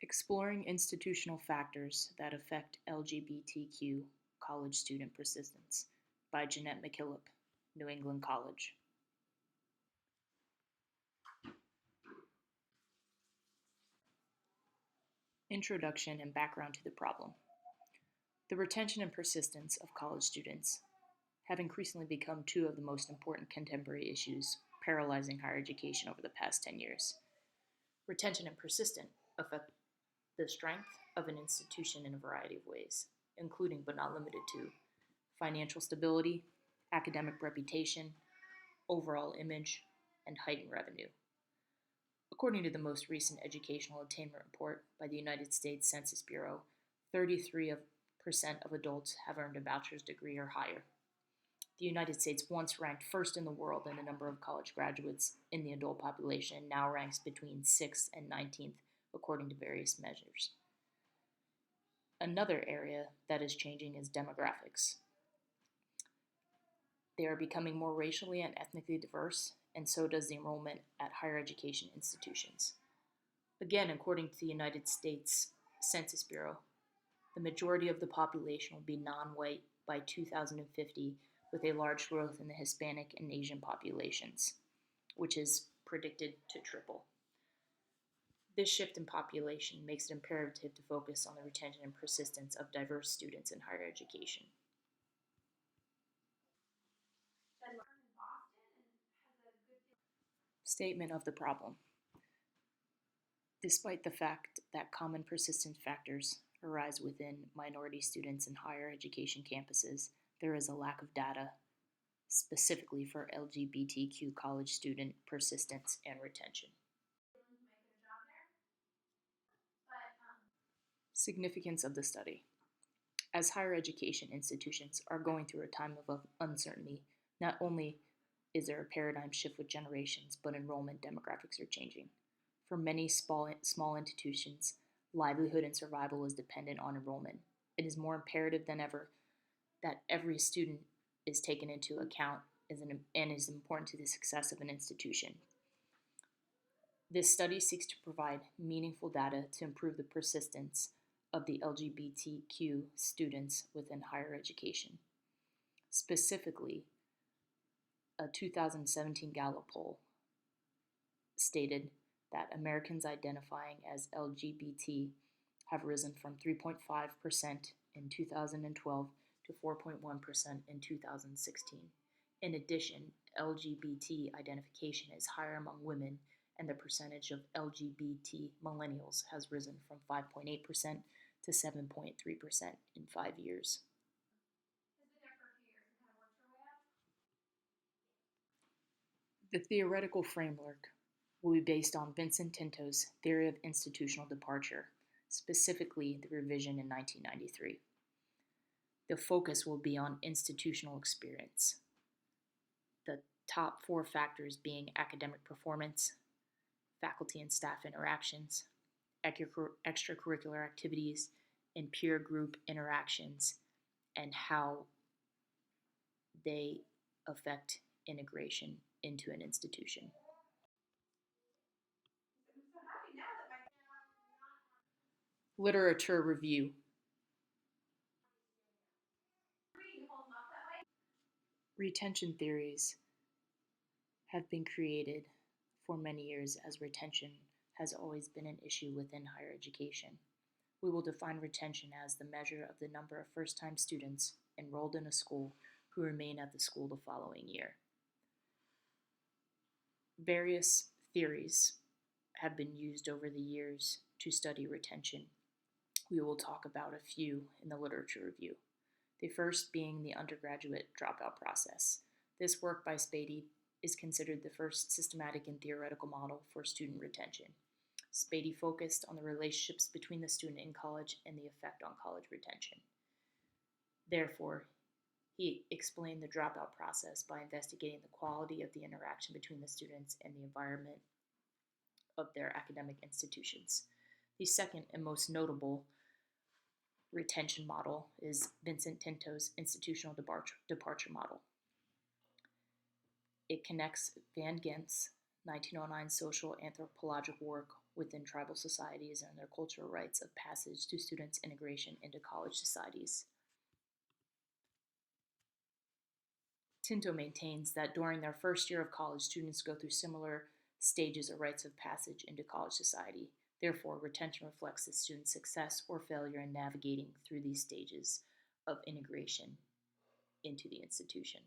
Exploring Institutional Factors That Affect LGBTQ College Student Persistence by Jeanette McKillop, New England College. Introduction and background to the problem. The retention and persistence of college students have increasingly become two of the most important contemporary issues paralyzing higher education over the past 10 years. Retention and persistence affect the strength of an institution in a variety of ways, including but not limited to financial stability, academic reputation, overall image, and heightened revenue. According to the most recent Educational Attainment Report by the United States Census Bureau, 33% of adults have earned a bachelor's degree or higher. The United States once ranked first in the world in the number of college graduates in the adult population and now ranks between 6th and 19th according to various measures. Another area that is changing is demographics. They are becoming more racially and ethnically diverse, and so does the enrollment at higher education institutions. Again, according to the United States Census Bureau, the majority of the population will be non-white by 2050, with a large growth in the Hispanic and Asian populations, which is predicted to triple. This shift in population makes it imperative to focus on the retention and persistence of diverse students in higher education. Statement of the problem. Despite the fact that common persistent factors arise within minority students in higher education campuses, there is a lack of data specifically for LGBTQ college student persistence and retention. Significance of the study. As higher education institutions are going through a time of uncertainty, not only is there a paradigm shift with generations, but enrollment demographics are changing. For many small institutions, livelihood and survival is dependent on enrollment. It is more imperative than ever that every student is taken into account and is important to the success of an institution. This study seeks to provide meaningful data to improve the persistence of the LGBTQ students within higher education. Specifically, a 2017 Gallup poll stated that Americans identifying as LGBT have risen from 3.5% in 2012 to 4.1% in 2016. In addition, LGBT identification is higher among women, and the percentage of LGBT millennials has risen from 5.8% to 7.3% in 5 years. The theoretical framework will be based on Vincent Tinto's theory of institutional departure, specifically the revision in 1993. The focus will be on institutional experience, the top 4 factors being academic performance, faculty and staff interactions, extracurricular activities, and peer group interactions, and how they affect integration into an institution. Literature review. Retention theories have been created for many years as retention has always been an issue within higher education. We will define retention as the measure of the number of first-time students enrolled in a school who remain at the school the following year. Various theories have been used over the years to study retention. We will talk about a few in the literature review. The first being the undergraduate dropout process. This work by Spady is considered the first systematic and theoretical model for student retention. Spady focused on the relationships between the student in college and the effect on college retention. Therefore, he explained the dropout process by investigating the quality of the interaction between the students and the environment of their academic institutions. The second and most notable retention model is Vincent Tinto's institutional departure model. It connects Van Gent's 1909 social anthropological work within tribal societies and their cultural rites of passage to students' integration into college societies. Tinto maintains that during their first year of college, students go through similar stages or rites of passage into college society. Therefore, retention reflects the student's success or failure in navigating through these stages of integration into the institution.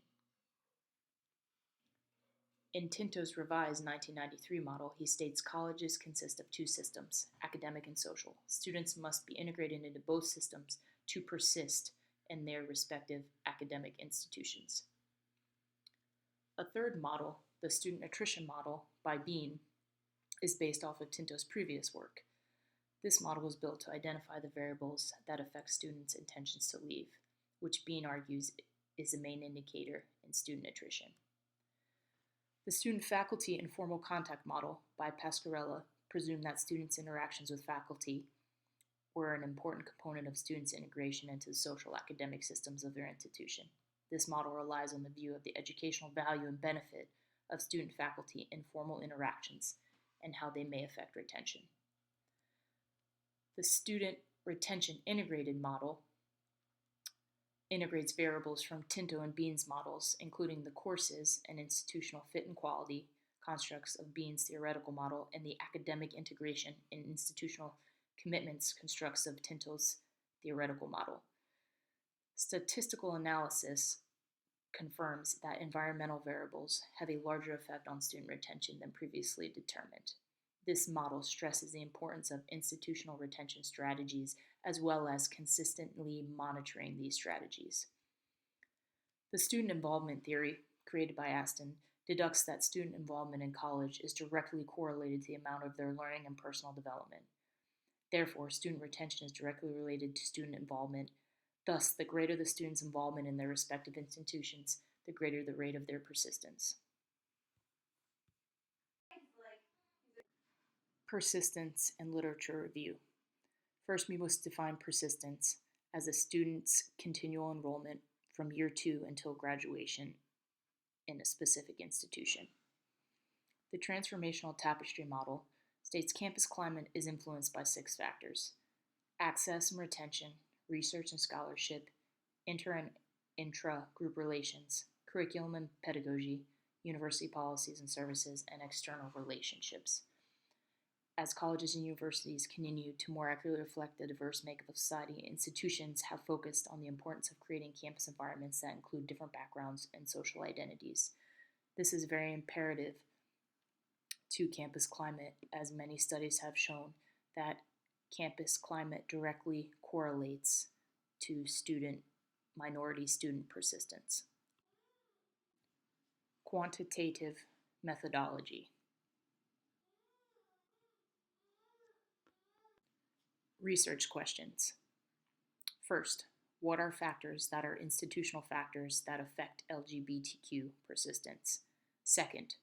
In Tinto's revised 1993 model, he states colleges consist of two systems, academic and social. Students must be integrated into both systems to persist in their respective academic institutions. A third model, the student attrition model by Bean, is based off of Tinto's previous work. This model was built to identify the variables that affect students' intentions to leave, which Bean argues is a main indicator in student attrition. The student-faculty informal contact model by Pasquarella presumed that students' interactions with faculty were an important component of students' integration into the social academic systems of their institution. This model relies on the view of the educational value and benefit of student-faculty informal interactions and how they may affect retention. The student retention integrated model integrates variables from Tinto and Bean's models, including the courses and institutional fit and quality constructs of Bean's theoretical model and the academic integration and institutional commitments constructs of Tinto's theoretical model. Statistical analysis confirms that environmental variables have a larger effect on student retention than previously determined. This model stresses the importance of institutional retention strategies as well as consistently monitoring these strategies. The student involvement theory, created by Aston, deducts that student involvement in college is directly correlated to the amount of their learning and personal development. Therefore, student retention is directly related to student involvement. Thus, the greater the student's involvement in their respective institutions, the greater the rate of their persistence. Persistence and literature review. First, we must define persistence as a student's continual enrollment from year 2 until graduation in a specific institution. The transformational tapestry model states campus climate is influenced by 6 factors: access and retention, research and scholarship, inter and intra-group relations, curriculum and pedagogy, university policies and services, and external relationships. As colleges and universities continue to more accurately reflect the diverse makeup of society, institutions have focused on the importance of creating campus environments that include different backgrounds and social identities. This is very imperative to campus climate, as many studies have shown that campus climate directly correlates to minority student persistence. Quantitative methodology. Research questions. First, what are factors that are institutional factors that affect LGBTQ persistence? Second,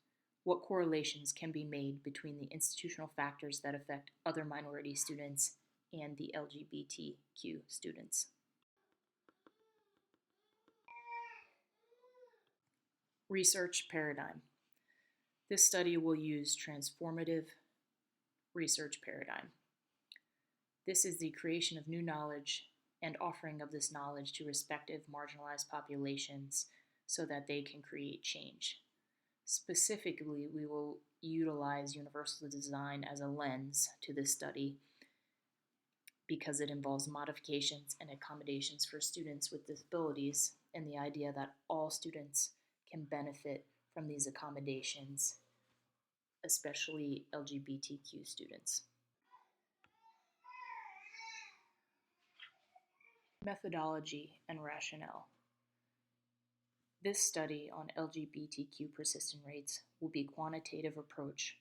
what correlations can be made between the institutional factors that affect other minority students and the LGBTQ students? Research paradigm. This study will use transformative research paradigm. This is the creation of new knowledge and offering of this knowledge to respective marginalized populations so that they can create change. Specifically, we will utilize universal design as a lens to this study because it involves modifications and accommodations for students with disabilities and the idea that all students can benefit from these accommodations, especially LGBTQ students. Methodology and rationale. This study on LGBTQ persistence rates will be a quantitative approach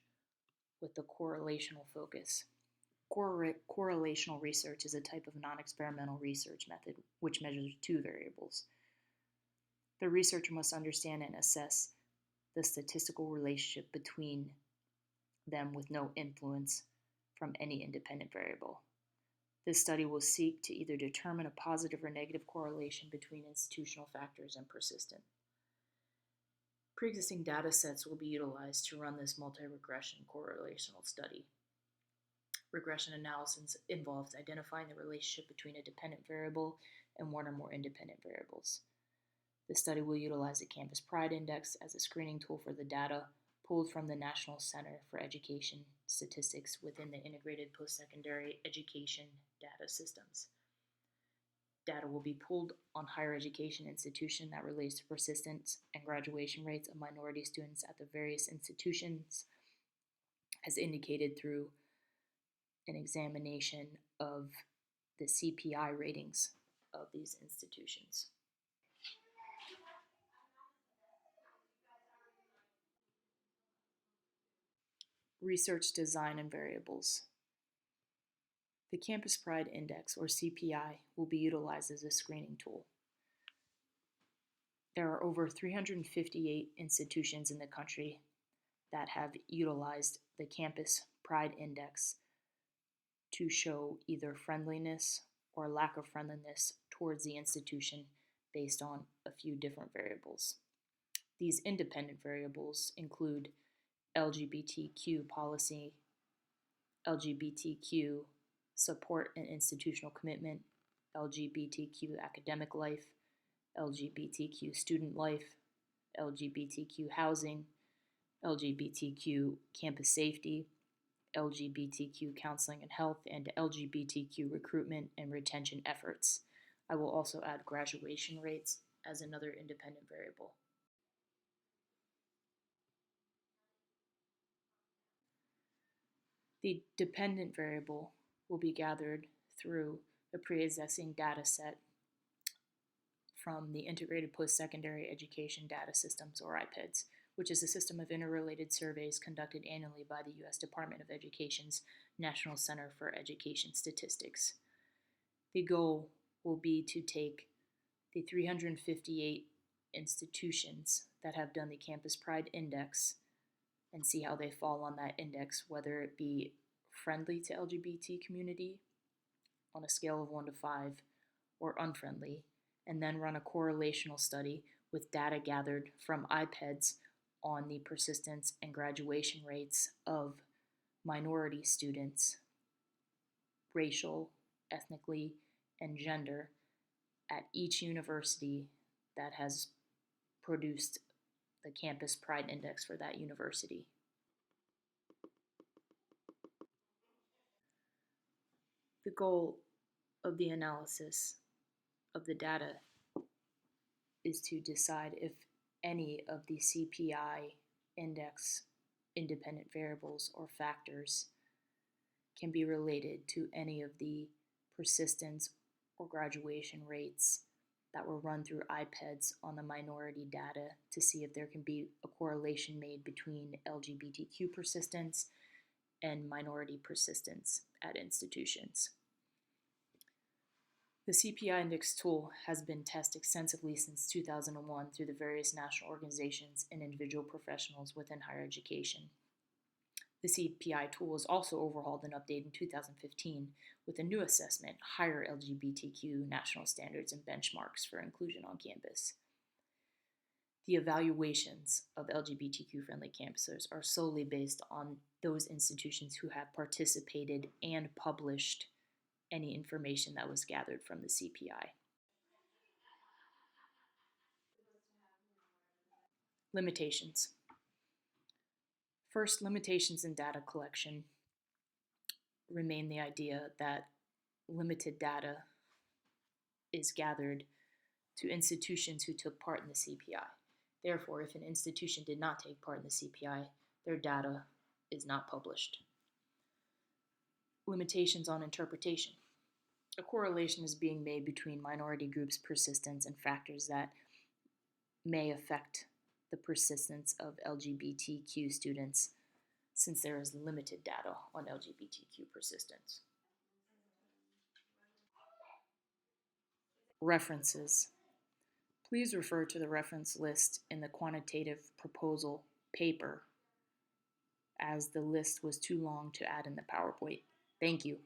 with a correlational focus. Correlational research is a type of non-experimental research method which measures 2 variables. The researcher must understand and assess the statistical relationship between them with no influence from any independent variable. This study will seek to either determine a positive or negative correlation between institutional factors and Pre-existing data sets will be utilized to run this multi-regression correlational study. Regression analysis involves identifying the relationship between a dependent variable and one or more independent variables. The study will utilize the Campus Pride Index as a screening tool for the data pulled from the National Center for Education Statistics within the Integrated Post-Secondary Education Data Systems. Data will be pulled on higher education institution that relates to persistence and graduation rates of minority students at the various institutions, as indicated through an examination of the CPI ratings of these institutions. Research design and variables. The Campus Pride Index, or CPI, will be utilized as a screening tool. There are over 358 institutions in the country that have utilized the Campus Pride Index to show either friendliness or lack of friendliness towards the institution based on a few different variables. These independent variables include LGBTQ policy, LGBTQ support and institutional commitment, LGBTQ academic life, LGBTQ student life, LGBTQ housing, LGBTQ campus safety, LGBTQ counseling and health, and LGBTQ recruitment and retention efforts. I will also add graduation rates as another independent variable. The dependent variable will be gathered through a pre-existing data set from the Integrated Post-Secondary Education Data Systems, or IPEDS, which is a system of interrelated surveys conducted annually by the U.S. Department of Education's National Center for Education Statistics. The goal will be to take the 358 institutions that have done the Campus Pride Index and see how they fall on that index, whether it be friendly to LGBT community on a scale of 1 to 5 or unfriendly, and then run a correlational study with data gathered from IPEDS on the persistence and graduation rates of minority students, racial, ethnically, and gender at each university that has produced the Campus Pride Index for that university. The goal of the analysis of the data is to decide if any of the CPI index independent variables or factors can be related to any of the persistence or graduation rates that were run through IPEDS on the minority data to see if there can be a correlation made between LGBTQ persistence and minority persistence at institutions. The CPI index tool has been tested extensively since 2001 through the various national organizations and individual professionals within higher education. The CPI tool was also overhauled and updated in 2015 with a new assessment, higher LGBTQ national standards and benchmarks for inclusion on campus. The evaluations of LGBTQ-friendly campuses are solely based on those institutions who have participated and published any information that was gathered from the CPI. Limitations. First, limitations in data collection remain the idea that limited data is gathered to institutions who took part in the CPI. Therefore, if an institution did not take part in the CPI, their data is not published. Limitations on interpretation. A correlation is being made between minority groups' persistence and factors that may affect the persistence of LGBTQ students, since there is limited data on LGBTQ persistence. References. Please refer to the reference list in the quantitative proposal paper, as the list was too long to add in the PowerPoint. Thank you.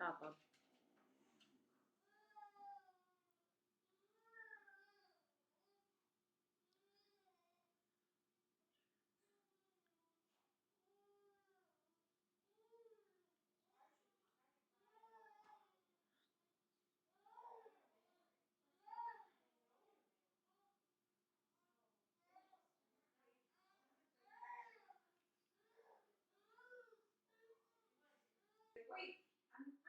pop up. Come here.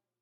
Come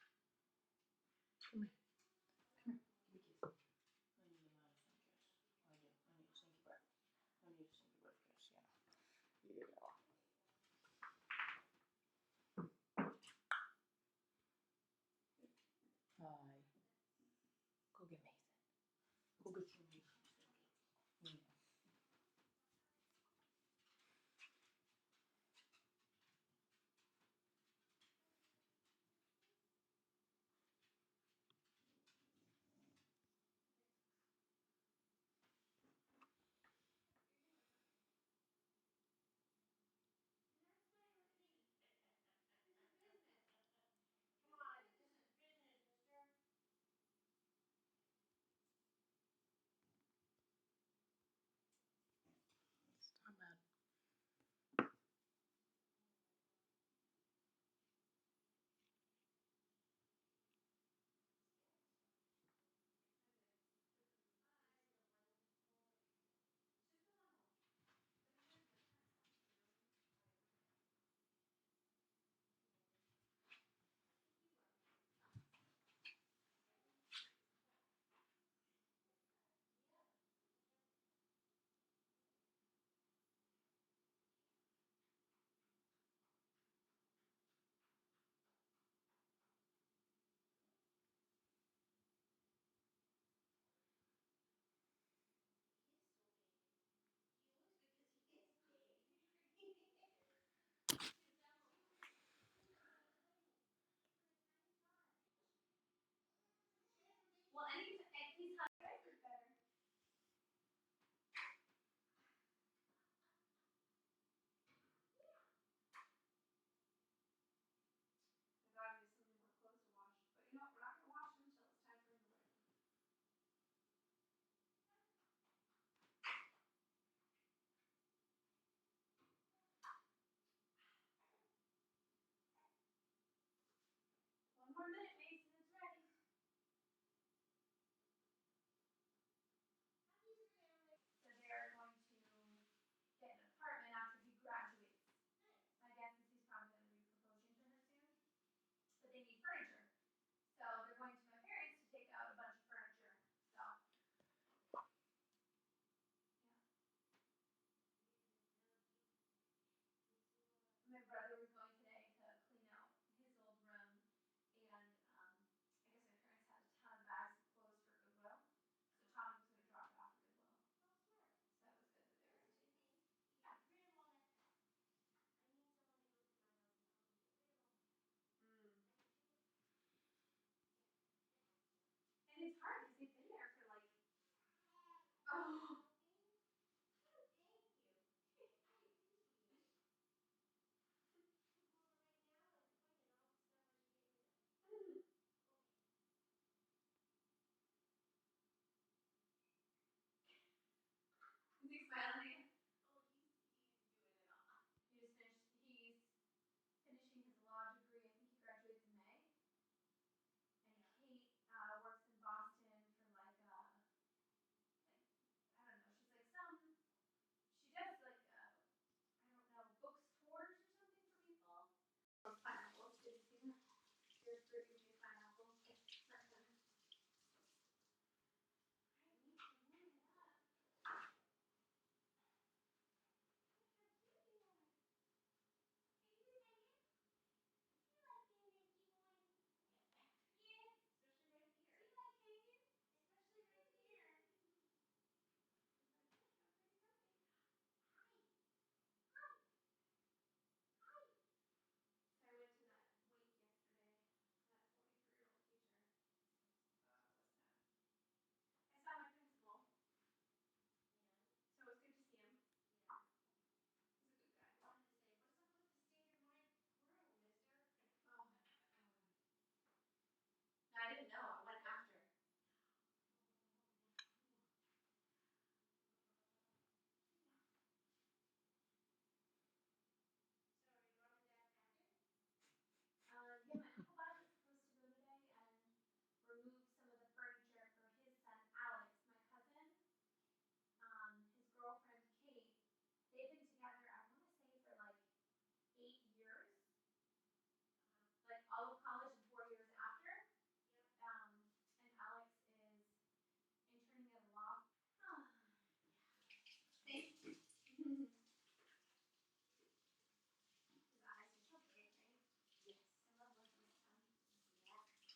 here. Give me a kiss. I need a medicine kiss. I need a stinky breath. I need a stinky breath kiss. Yeah. Yeah. Hi. Go get Mason. Go get your Mason. Yeah.